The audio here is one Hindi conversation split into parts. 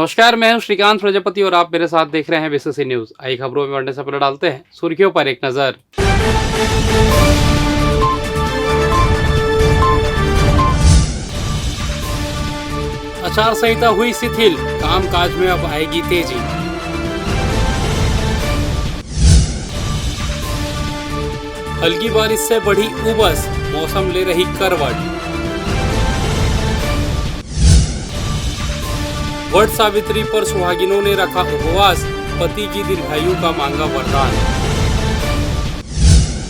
नमस्कार, मैं हूं श्रीकांत प्रजापति और आप मेरे साथ देख रहे हैं बीसीसी न्यूज। आई खबरों में बढ़ने से पहले डालते हैं सुर्खियों पर एक नजर। आचार संहिता हुई शिथिल, कामकाज में अब आएगी तेजी। हल्की बारिश से बढ़ी उमस, मौसम ले रही करवट। वट सावित्री पर सुहागिनों ने रखा उपवास, पति की दीर्घायु का मांगा वरदान।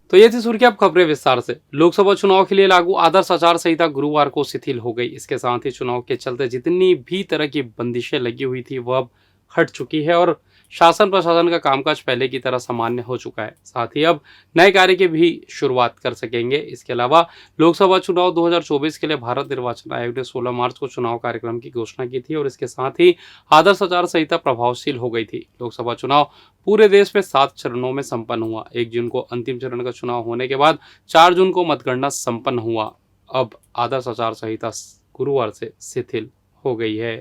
तो ये थी सुर्खी। अब खबरें विस्तार से। लोकसभा चुनाव के लिए लागू आदर्श आचार संहिता गुरुवार को शिथिल हो गई। इसके साथ ही चुनाव के चलते जितनी भी तरह की बंदिशें लगी हुई थी वह अब हट चुकी है और शासन प्रशासन का कामकाज पहले की तरह सामान्य हो चुका है। साथ ही अब नए कार्य की भी शुरुआत कर सकेंगे। इसके अलावा लोकसभा चुनाव 2024 के लिए भारत निर्वाचन आयोग ने 16 मार्च को चुनाव कार्यक्रम की घोषणा की थी और इसके साथ ही आदर्श आचार संहिता प्रभावशील हो गई थी। लोकसभा चुनाव पूरे देश में 7 चरणों में संपन्न हुआ। 1 जून को अंतिम चरण का चुनाव होने के बाद 4 जून को मतगणना संपन्न हुआ। अब आदर्श आचार संहिता गुरुवार से शिथिल हो गई है।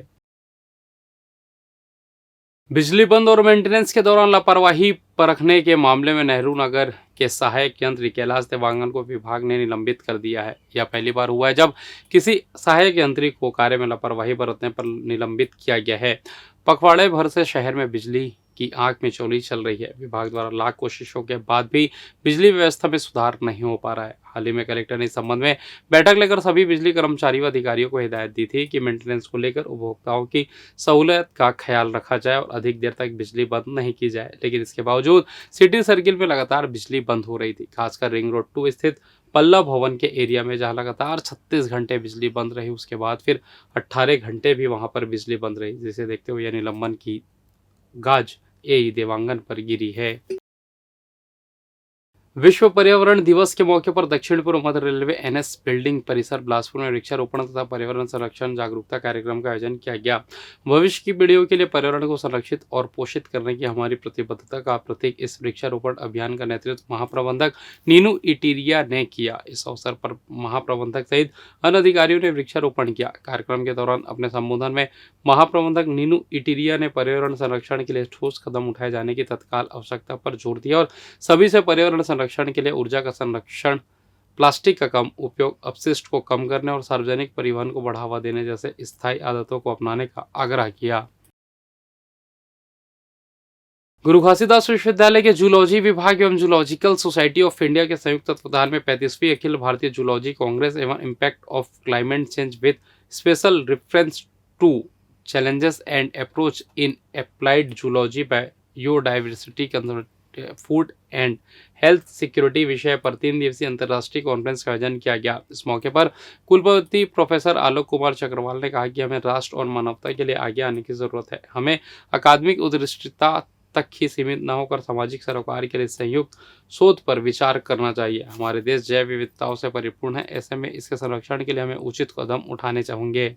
बिजली बंद और मेंटेनेंस के दौरान लापरवाही परखने के मामले में नेहरू नगर के सहायक यंत्री कैलाश देवांगन को विभाग ने निलंबित कर दिया है। यह पहली बार हुआ है जब किसी सहायक यंत्री को कार्य में लापरवाही बरतने पर निलंबित किया गया है। पखवाड़े भर से शहर में बिजली की आंख में चोली चल रही है। विभाग द्वारा लाख कोशिशों के बाद भी बिजली व्यवस्था में सुधार नहीं हो पा रहा है। हाल ही में कलेक्टर ने इस संबंध में बैठक लेकर सभी बिजली कर्मचारियों व अधिकारियों को हिदायत दी थी कि मेंटेनेंस को लेकर उपभोक्ताओं की सहूलियत का ख्याल रखा जाए और अधिक देर तक बिजली बंद नहीं की जाए। लेकिन इसके बावजूद सिटी सर्किल में लगातार बिजली बंद हो रही थी, खासकर रिंग रोड 2 स्थित पल्लव भवन के एरिया में, जहां लगातार 36 घंटे बिजली बंद रही। उसके बाद फिर 18 घंटे भी वहां पर बिजली बंद रही, जिसे देखते हुए यह निलंबन की गाज एई देवांगन पर गिरी है। विश्व पर्यावरण दिवस के मौके पर दक्षिण पूर्व मध्य रेलवे एनएस बिल्डिंग परिसर बिलासपुर में वृक्षारोपण तथा पर्यावरण संरक्षण जागरूकता कार्यक्रम का आयोजन किया गया। भविष्य की पीढ़ियों के लिए पर्यावरण को संरक्षित और पोषित करने की हमारी प्रतिबद्धता का प्रतीक इस वृक्षारोपण अभियान का नेतृत्व महाप्रबंधक नीनू इटीरिया ने किया। इस अवसर पर महाप्रबंधक सहित अन्य अधिकारियों ने वृक्षारोपण किया। कार्यक्रम के दौरान अपने संबोधन में महाप्रबंधक नीनू इटीरिया ने पर्यावरण संरक्षण के लिए ठोस कदम उठाए जाने की तत्काल आवश्यकता पर जोर दिया और सभी से पर्यावरण संरक्षण के लिए ऊर्जा का संरक्षण, प्लास्टिक का कम उपयोग, अपशिष्ट को कम करने और सार्वजनिक परिवहन को बढ़ावा देने जैसे स्थायी आदतों को अपनाने का आग्रह किया। गुरु घासीदास विश्वविद्यालय के जूलॉजी विभाग एवं जूलॉजिकल सोसाइटी ऑफ इंडिया के संयुक्त तत्वाधान में 35वीं अखिल भारतीय जूलॉजी कांग्रेस एवं impact of climate change with special reference to challenges and approach in applied zoology, biodiversity, food and health security विषय पर 3 दिवसीय अंतर्राष्ट्रीय कॉन्फ्रेंस का आयोजन किया गया। इस मौके पर कुलपति प्रोफेसर आलोक कुमार चक्रवाल ने कहा कि हमें राष्ट्र और मानवता के लिए आगे आने की जरूरत है। हमें अकादमिक उद्दृष्टता तक ही सीमित न होकर सामाजिक सरोकार के लिए संयुक्त शोध पर विचार करना चाहिए। हमारे देश जैव विविधताओं से परिपूर्ण है, ऐसे में इसके संरक्षण के लिए हमें उचित कदम उठाने चाहिए।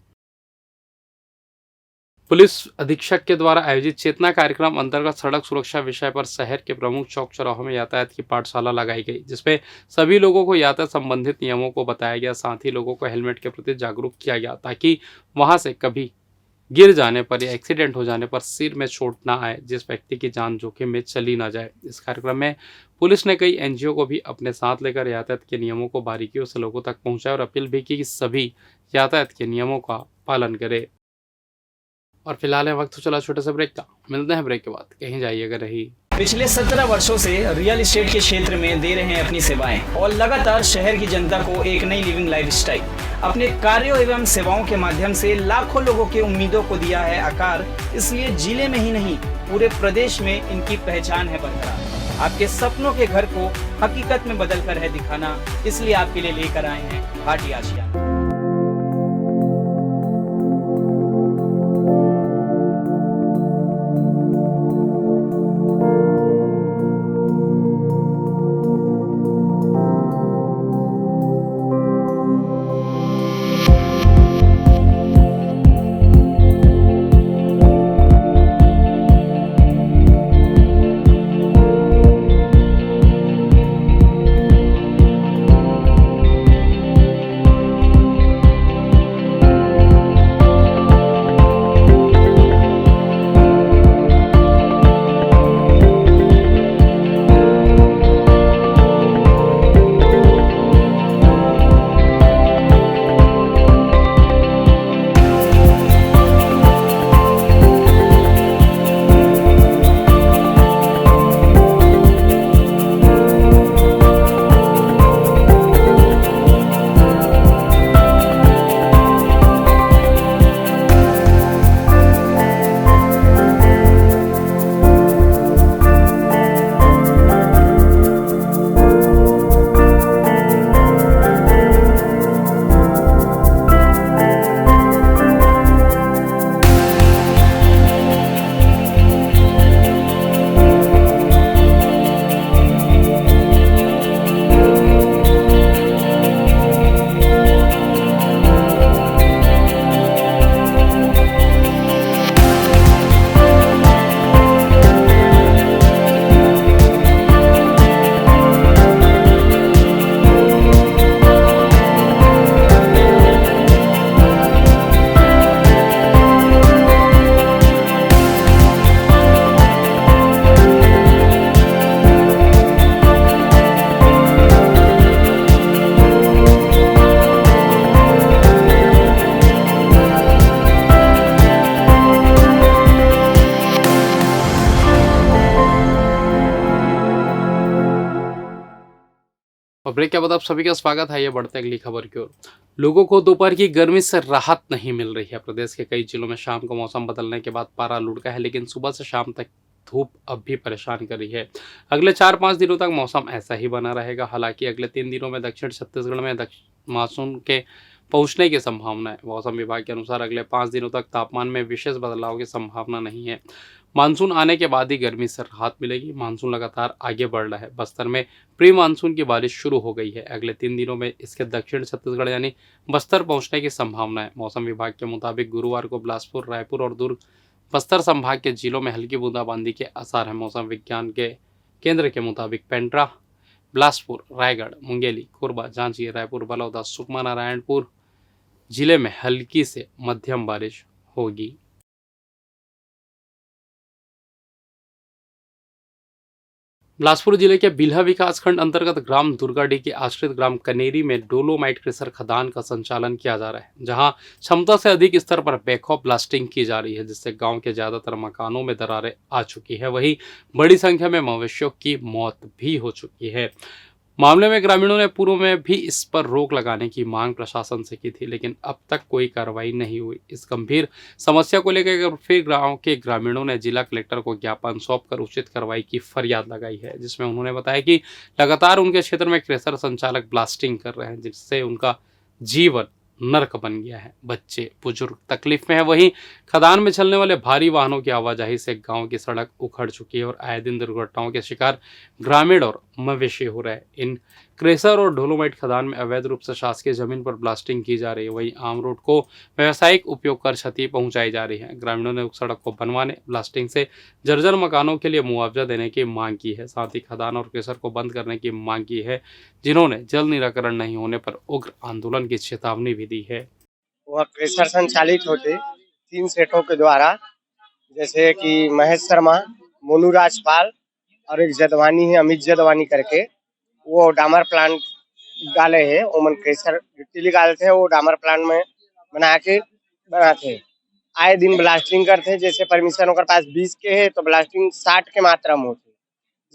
पुलिस अधीक्षक के द्वारा आयोजित चेतना कार्यक्रम अंतर्गत सड़क सुरक्षा विषय पर शहर के प्रमुख चौक चौराहों में यातायात की पाठशाला लगाई गई, जिसमें सभी लोगों को यातायात संबंधित नियमों को बताया गया। साथ ही लोगों को हेलमेट के प्रति जागरूक किया गया ताकि वहां से कभी गिर जाने पर या एक्सीडेंट हो जाने पर सिर में चोट ना आए, जिस व्यक्ति की जान जोखिम में चली ना जाए। इस कार्यक्रम में पुलिस ने कई एनजीओ को भी अपने साथ लेकर यातायात के नियमों को बारीकियों से लोगों तक पहुंचाया और अपील भी की कि सभी यातायात के नियमों का पालन करें। और फिलहाल है वक्त चला छोटे से ब्रेक का। मिलते हैं ब्रेक के बाद, कहीं जाइएगा नहीं। पिछले 17 वर्षों से रियल एस्टेट के क्षेत्र में दे रहे हैं अपनी सेवाएं और लगातार शहर की जनता को एक नई लिविंग लाइफस्टाइल। अपने कार्यों एवं सेवाओं के माध्यम से लाखों लोगों की उम्मीदों को दिया है आकार। इसलिए जिले में ही नहीं पूरे प्रदेश में इनकी पहचान है बरकरार। आपके सपनों के घर को हकीकत में बदल कर है दिखाना, इसलिए आपके लिए लेकर आए हैं भाटी आशियाना। ब्रेक के बाद आप सभी का स्वागत है। ये बढ़ते अगली खबर की ओर। लोगों को दोपहर की गर्मी से राहत नहीं मिल रही है। प्रदेश के कई जिलों में शाम को मौसम बदलने के बाद पारा लुढ़का है, लेकिन सुबह से शाम तक धूप अब भी परेशान कर रही है। अगले 4-5 दिनों तक मौसम ऐसा ही बना रहेगा। हालांकि अगले 3 दिनों में दक्षिण छत्तीसगढ़ में मानसून के पहुंचने की संभावना है। मौसम विभाग के अनुसार अगले 5 दिनों तक तापमान में विशेष बदलाव की संभावना नहीं है। मानसून आने के बाद ही गर्मी से राहत मिलेगी। मानसून लगातार आगे बढ़ रहा है। बस्तर में प्री मानसून की बारिश शुरू हो गई है। अगले 3 दिनों में इसके दक्षिण छत्तीसगढ़ यानी बस्तर पहुंचने की संभावना है। मौसम विभाग के मुताबिक गुरुवार को बिलासपुर, रायपुर और दुर्ग बस्तर संभाग के जिलों में हल्की बूंदाबांदी के आसार हैं। मौसम विज्ञान के केंद्र के मुताबिक पेंड्रा, बिलासपुर, रायगढ़, मुंगेली, कोरबा, जांजगीर, रायपुर, बलौदा, सुकमा, नारायणपुर जिले में हल्की से मध्यम बारिश होगी। बिलासपुर जिले के बिल्हा विकासखंड अंतर्गत ग्राम दुर्गाडी के आश्रित ग्राम कनेरी में डोलोमाइट क्रेशर खदान का संचालन किया जा रहा है, जहां क्षमता से अधिक स्तर पर बैकहो ब्लास्टिंग की जा रही है, जिससे गांव के ज्यादातर मकानों में दरारें आ चुकी है। वहीं बड़ी संख्या में मवेशियों की मौत भी हो चुकी है। मामले में ग्रामीणों ने पूर्व में भी इस पर रोक लगाने की मांग प्रशासन से की थी, लेकिन अब तक कोई कार्रवाई नहीं हुई। इस गंभीर समस्या को लेकर फिर गांव के ग्रामीणों ने जिला कलेक्टर को ज्ञापन सौंपकर उचित कार्रवाई की फरियाद लगाई है, जिसमें उन्होंने बताया कि लगातार उनके क्षेत्र में क्रेशर संचालक ब्लास्टिंग कर रहे हैं, जिससे उनका जीवन नर्क बन गया है। बच्चे बुजुर्ग तकलीफ में है। वहीं खदान में चलने वाले भारी वाहनों की आवाजाही से गांव की सड़क उखड़ चुकी है और आए दिन दुर्घटनाओं के शिकार ग्रामीण और मवेशी हो रहे हैं। इन क्रेशर और डोलोमाइट खदान में अवैध रूप से शासकीय जमीन पर ब्लास्टिंग की जा रही है। वहीं आम रोड को व्यावसायिक उपयोग कर क्षति पहुंचाई जा रही है। ग्रामीणों ने उस सड़क को बनवाने, ब्लास्टिंग से जर्जर मकानों के लिए मुआवजा देने की मांग की है। साथ ही खदान और क्रेशर को बंद करने की मांग की है, जिन्होंने जल्द निराकरण नहीं होने पर उग्र आंदोलन की चेतावनी भी दी है। वह क्रेशर संचालित होते 3 सेठों के द्वारा, जैसे कि महेश शर्मा, मोनू राजपाल और एक जदवानी है, अमित जदवानी करके, वो डामर प्लांट डाले हैं। ओमन क्रेशर गिट्टी निकालते हैं, वो डामर प्लांट में बना के बनाते हैं। आए दिन ब्लास्टिंग करते हैं। जैसे परमिशन ओकर पास 20 के है तो ब्लास्टिंग 60 के मात्रा में होती है,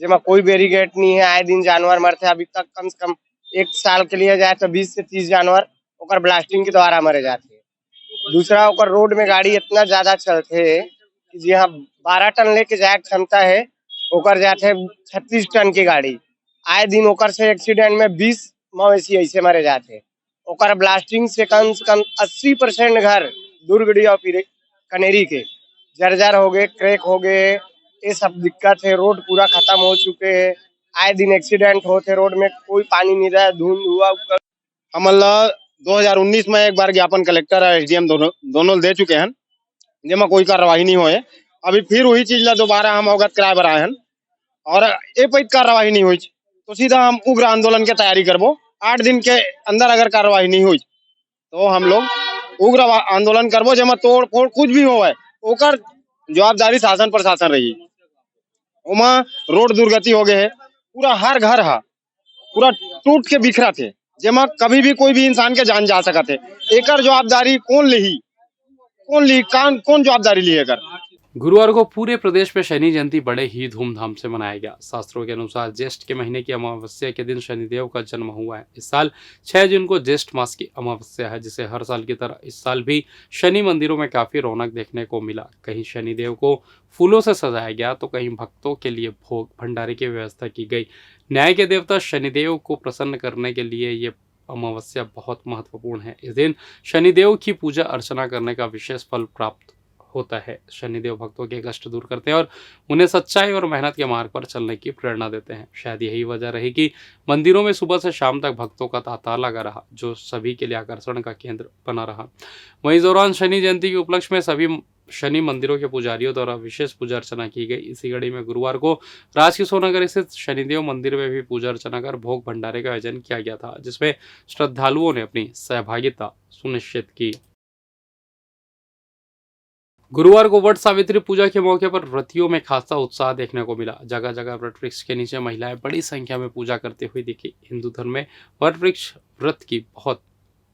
जेमा कोई बैरिगेट नहीं है। आए दिन जानवर मरते हैं। अभी तक कम से कम 1 साल के लिए जाए तो 20 से 30 जानवर ओकर ब्लास्टिंग के द्वारा मरे जाते हैं। दूसरा, ओकर रोड में गाड़ी इतना ज्यादा चलते है कि जहाँ 12 टन लेके जाए क्षमता है, ओकर जाते है 36 टन की गाड़ी। आए दिन ओकर से एक्सीडेंट में 20 मवेशी ऐसे मरे जाते हैं। ओकर ब्लास्टिंग से कम 80% घर दुर्गडी और कनेरी के जर्जर हो गए, क्रैक हो गए। ये सब दिक्कत है। रोड पूरा खत्म हो चुके हैं। आए दिन एक्सीडेंट होते, रोड में कोई पानी नहीं रहा, धुंध हुआ। हम 2019 में एक बार ज्ञापन कलेक्टर और एसडीएम दोनों दे चुके हैं, जेमा कोई कार्रवाई नहीं हुए। अभी फिर वही चीज ला दोबारा हम अवगत कराए बर आए हैं और ए पर कार्रवाई नहीं हुई तो सीधा हम उग्र आंदोलन की तैयारी करबो। 8 दिन के अंदर अगर कार्रवाई नहीं हुई तो हम लोग उग्र आंदोलन करबो, जेमा तोड़ फोड़ कुछ भी हो ओकर जवाबदारी शासन प्रशासन रही। ओमा रोड दुर्गति हो गए है, पूरा हर घर हा पूरा टूट के बिखरा थे, जेमा कभी भी कोई भी इंसान के जान जा सकते। एकर जवाबदारी कौन ली कौन जवाबदारी ली एकर। गुरुवार को पूरे प्रदेश में शनि जयंती बड़े ही धूमधाम से मनाया गया। शास्त्रों के अनुसार ज्येष्ठ के महीने की अमावस्या के दिन शनिदेव का जन्म हुआ है। इस साल 6 जून को ज्येष्ठ मास की अमावस्या है, जिसे हर साल की तरह इस साल भी शनि मंदिरों में काफी रौनक देखने को मिला। कहीं शनिदेव को फूलों से सजाया गया तो कहीं भक्तों के लिए भोग भंडारे की व्यवस्था की गई। न्याय के देवता शनिदेव को प्रसन्न करने के लिए ये अमावस्या बहुत महत्वपूर्ण है। इस दिन शनिदेव की पूजा अर्चना करने का विशेष फल प्राप्त होता है। शनिदेव भक्तों के कष्ट दूर करते हैं और उन्हें सच्चाई और मेहनत के मार्ग पर चलने की प्रेरणा देते हैं। शायद यही वजह रही कि मंदिरों में सुबह से शाम तक भक्तों का तांता लगा रहा, जो सभी के लिए आकर्षण का केंद्र बना रहा। वहीं इस दौरान शनि जयंती के उपलक्ष्य में सभी शनि मंदिरों के पुजारियों द्वारा विशेष पूजा अर्चना की गई। इसी कड़ी में गुरुवार को राजकिशोर नगर स्थित शनिदेव मंदिर में भी पूजा अर्चना कर भोग भंडारे का आयोजन किया गया था, जिसमें श्रद्धालुओं ने अपनी सहभागिता सुनिश्चित की। गुरुवार को वट सावित्री पूजा के मौके पर व्रतियों में खासा उत्साह देखने को मिला। जगह जगह वट वृक्ष के नीचे महिलाएं बड़ी संख्या में पूजा करते हुए दिखी। हिंदू धर्म में वट वृक्ष व्रत की बहुत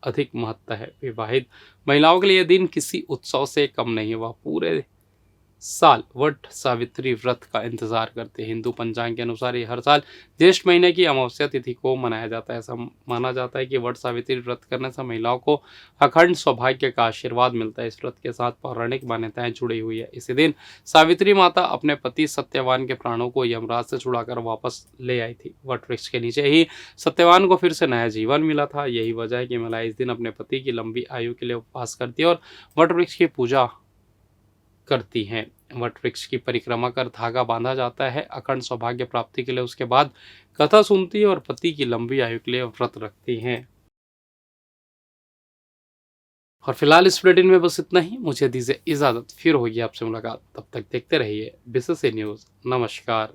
अधिक महत्ता है। विवाहित महिलाओं के लिए यह दिन किसी उत्सव से कम नहीं। वह पूरे साल वट सावित्री व्रत का इंतजार करते हैं। हिंदू पंचांग के अनुसार ये हर साल ज्येष्ठ महीने की अमावस्या तिथि को मनाया जाता है। ऐसा माना जाता है कि वट सावित्री व्रत करने से महिलाओं को अखंड सौभाग्य का आशीर्वाद मिलता है। इस व्रत के साथ पौराणिक मान्यताएं जुड़ी हुई है। इसी दिन सावित्री माता अपने पति सत्यवान के प्राणों को यमराज से छुड़ाकर वापस ले आई थी। वट वृक्ष के नीचे ही सत्यवान को फिर से नया जीवन मिला था। यही वजह है कि महिला इस दिन अपने पति की लंबी आयु के लिए उपवास करती है और वट वृक्ष की पूजा करती हैं। वट वृक्ष की परिक्रमा कर धागा बांधा जाता है अखंड सौभाग्य प्राप्ति के लिए। उसके बाद कथा सुनती है और पति की लंबी आयु के लिए व्रत रखती हैं। और फिलहाल इस बुलेटिन में बस इतना ही। मुझे दीजिए इजाजत, फिर होगी आपसे मुलाकात। तब तक देखते रहिए BCC न्यूज। नमस्कार।